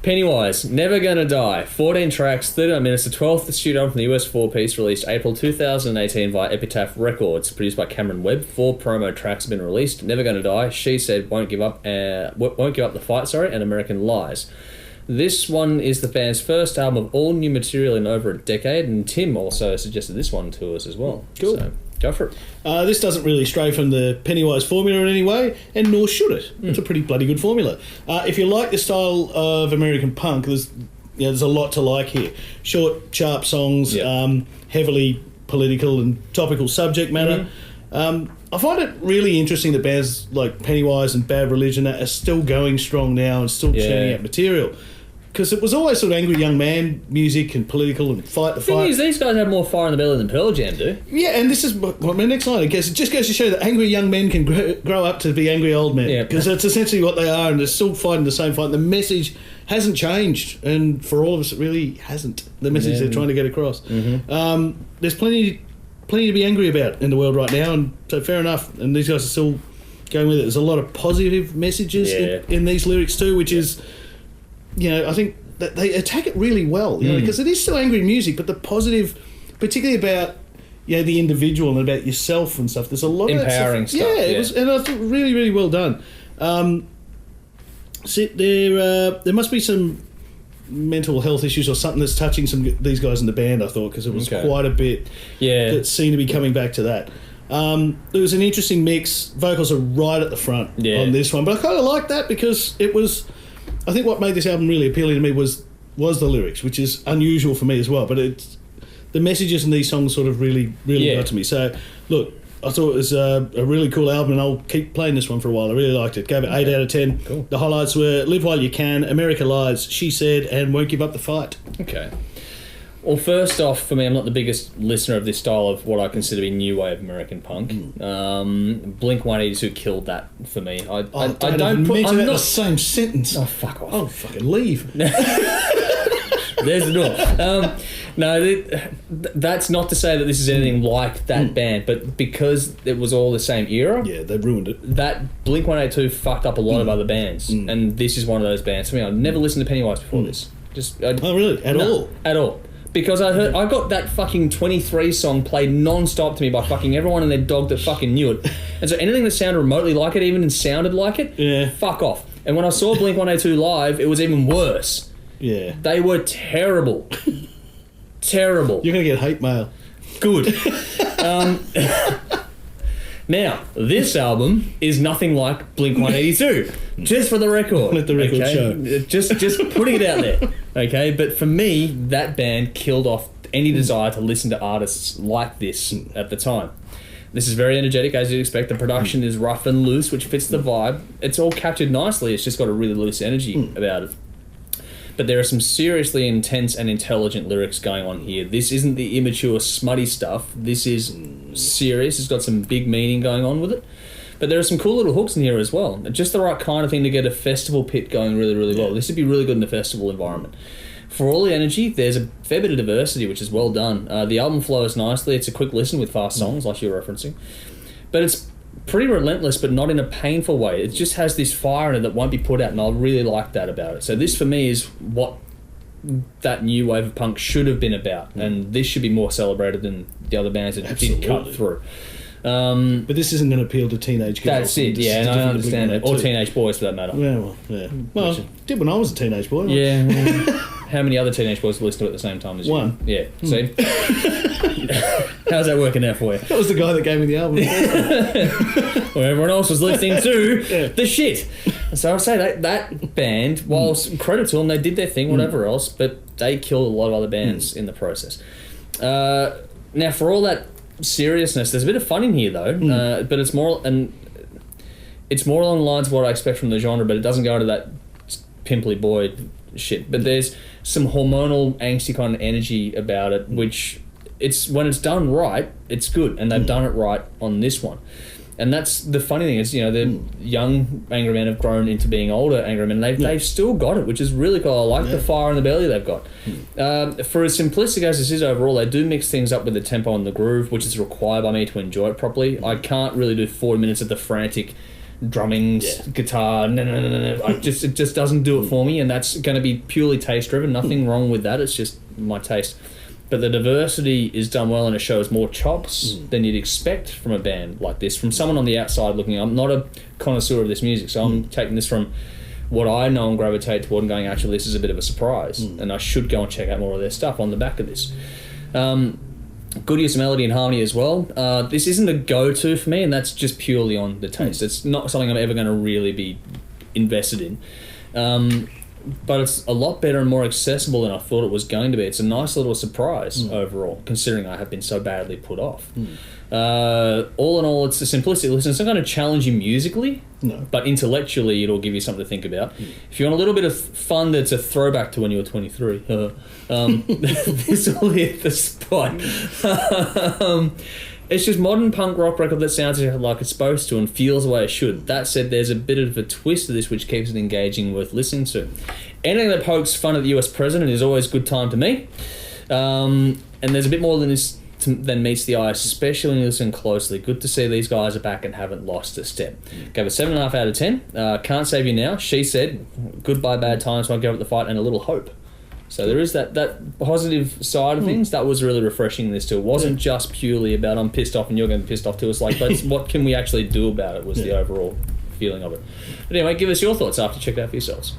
Pennywise, Never Gonna Die, 14 tracks, 39 minutes, the 12th studio album from the US 4-piece, released April 2018 via Epitaph Records, produced by Cameron Webb. 4 promo tracks have been released: Never Gonna Die, She Said, Won't Give Up the Fight, and American Lies. This one is the band's first album of all new material in over a decade, and Tim also suggested this one to us as well. Cool. So, go for it. This doesn't really stray from the Pennywise formula in any way, and nor should it. It's a pretty bloody good formula. If you like the style of American punk, there's a lot to like here. Short, sharp songs, heavily political and topical subject matter. I find it really interesting that bands like Pennywise and Bad Religion are still going strong now and still churning out material. Because it was always sort of angry young man music and political and fight the fight. The thing is, these guys have more fire in the belly than Pearl Jam do. Yeah, and this is my next line. I guess it just goes to show that angry young men can grow up to be angry old men. Because that's essentially what they are, and they're still fighting the same fight. The message hasn't changed, and for all of us, it really hasn't. The message they're trying to get across. There's plenty to be angry about in the world right now, and so fair enough. And these guys are still going with it. There's a lot of positive messages in these lyrics too, which is... I think that they attack it really well, because it is still angry music, but the positive, particularly about the individual and about yourself and stuff. There's a lot empowering of stuff. It was, and I thought really, really well done. There must be some mental health issues or something that's touching these guys in the band. I thought, because it was quite a bit that seemed to be coming back to that. There was an interesting mix. Vocals are right at the front on this one, but I kind of liked that because it was. I think what made this album really appealing to me was the lyrics, which is unusual for me as well. But the messages in these songs sort of really got to me. So, look, I thought it was a really cool album, and I'll keep playing this one for a while. I really liked it. Gave it 8 out of 10. Cool. The highlights were Live While You Can, America Lies, She Said, and Won't Give Up the Fight. Okay. Well, first off, for me, I'm not the biggest listener of this style of what I consider to be new wave American punk. Blink-182 killed that for me. I don't put in the same sentence. Oh, fuck off! Oh, fucking leave. There's the door. No, that's not to say that this is anything like that band, but because it was all the same era. Yeah, they ruined it. That Blink-182 fucked up a lot of other bands, and this is one of those bands. For me, I've never listened to Pennywise before this. Oh, really? At all? Because I got that fucking 23 song played non-stop to me by fucking everyone and their dog that fucking knew it. And so anything that sounded remotely like it, even sounded like it, fuck off. And when I saw Blink-182 live, it was even worse. Yeah. They were terrible. Terrible. You're going to get hate mail. Good. Now, this album is nothing like Blink-182. Just for the record. Let the record show. Just putting it out there. Okay, but for me, that band killed off any desire to listen to artists like this at the time. This is very energetic, as you'd expect. The production is rough and loose, which fits the vibe. It's all captured nicely. It's just got a really loose energy about it. But there are some seriously intense and intelligent lyrics going on here. This isn't the immature, smutty stuff. This is serious. It's got some big meaning going on with it. But there are some cool little hooks in here as well. Just the right kind of thing to get a festival pit going really, really well. This would be really good in a festival environment. For all the energy, there's a fair bit of diversity, which is well done. The album flows nicely. It's a quick listen with fast songs, like you're referencing. But it's pretty relentless, but not in a painful way. It just has this fire in it that won't be put out, and I really like that about it. So this, for me, is what that new wave of punk should have been about, and this should be more celebrated than the other bands that did cut through. But this isn't going to appeal to teenage girls. That's it, and I understand that. Or teenage boys, for that matter. Well, it did when I was a teenage boy. Yeah. How many other teenage boys listened to it at the same time as you? One. Yeah, see? How's that working out for you? That was the guy that gave me the album. Well, everyone else was listening to the shit. So I'd say that band, whilst credit to them, they did their thing, whatever else, but they killed a lot of other bands in the process. Now, for all that seriousness, there's a bit of fun in here, though, but it's more along the lines of what I expect from the genre, but it doesn't go into that pimply boy shit. But there's some hormonal, angsty kind of energy about it, which when it's done right, it's good, and they've done it right on this one. And that's the funny thing is, the young angry men have grown into being older angry men. They've still got it, which is really cool. I like the fire in the belly they've got. For as simplistic as this is overall, they do mix things up with the tempo and the groove, which is required by me to enjoy it properly. I can't really do 40 minutes of the frantic drumming, guitar. No. It just doesn't do it for me, and that's going to be purely taste driven. Nothing wrong with that. It's just my taste. But the diversity is done well, and it shows more chops than you'd expect from a band like this. From someone on the outside looking, I'm not a connoisseur of this music, so I'm taking this from what I know and gravitate toward and going, actually, this is a bit of a surprise, and I should go and check out more of their stuff on the back of this. Good use of melody and harmony as well. This isn't a go-to for me, and that's just purely on the taste. It's not something I'm ever going to really be invested in. But it's a lot better and more accessible than I thought it was going to be. It's a nice little surprise overall, considering I have been so badly put off. All in all, it's a simplistic listen. It's not going to challenge you musically, but intellectually it'll give you something to think about. If you want a little bit of fun that's a throwback to when you were 23, this will hit the spot. It's just modern punk rock record that sounds like it's supposed to and feels the way it should. That said, there's a bit of a twist to this which keeps it engaging and worth listening to. Anything that pokes fun at the US president is always a good time to me. And there's a bit more than this than meets the eye, especially when you listen closely. Good to see these guys are back and haven't lost a step. Gave it 7.5 out of 10. Can't Save You Now. She said, goodbye bad times, won't give up the fight, and a little hope. So there is that positive side of things. That was really refreshing in this too. It wasn't just purely about I'm pissed off and you're going to be pissed off too. It's like, what can we actually do about it was the overall feeling of it. But anyway, give us your thoughts after you check it out for yourselves.